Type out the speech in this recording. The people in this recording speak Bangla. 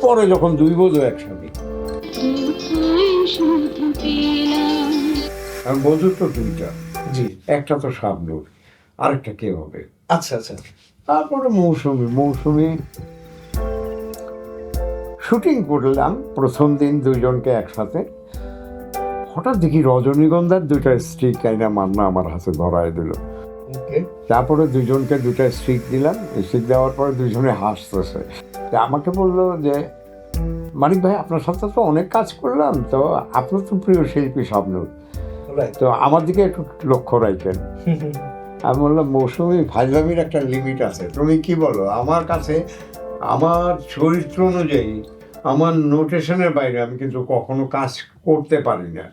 পরে যখন দুই বধূ একসাথে, বধূ তো দুইটা, জি। একটা তো শাবনূর, আরেকটা কে হবে। আচ্ছা আচ্ছা। তারপরে মৌসুমি শুটিং করলাম প্রথম দিন দুইজনকে একসাথে। হঠাৎ দেখি রজনীগন্ধার দুইটা স্ট্রিক আইনা মান্না আমার হাতে ধরায় দিল। ওকে। তারপরে দুজনকে দুইটা স্ট্রিক দিলাম, স্ট্রিক দেওয়ার পরে দুজনে হাসতেছে। তা আমাকে বললো যে মানিক ভাই, আপনার সাথে তো অনেক কাজ করলাম, তো আপনার তো প্রিয় শিল্পী শাবনূর, তো আমার দিকে একটু লক্ষ্য রাখবেন। আমি বললাম মৌসুমি, ফাইজলামির একটা লিমিট আছে, তুমি কি বলো? আমার কাছে আমার চরিত্র অনুযায়ী আমার নোটেশনের বাইরে আমি কিন্তু কখনো কাজ করতে পারি না।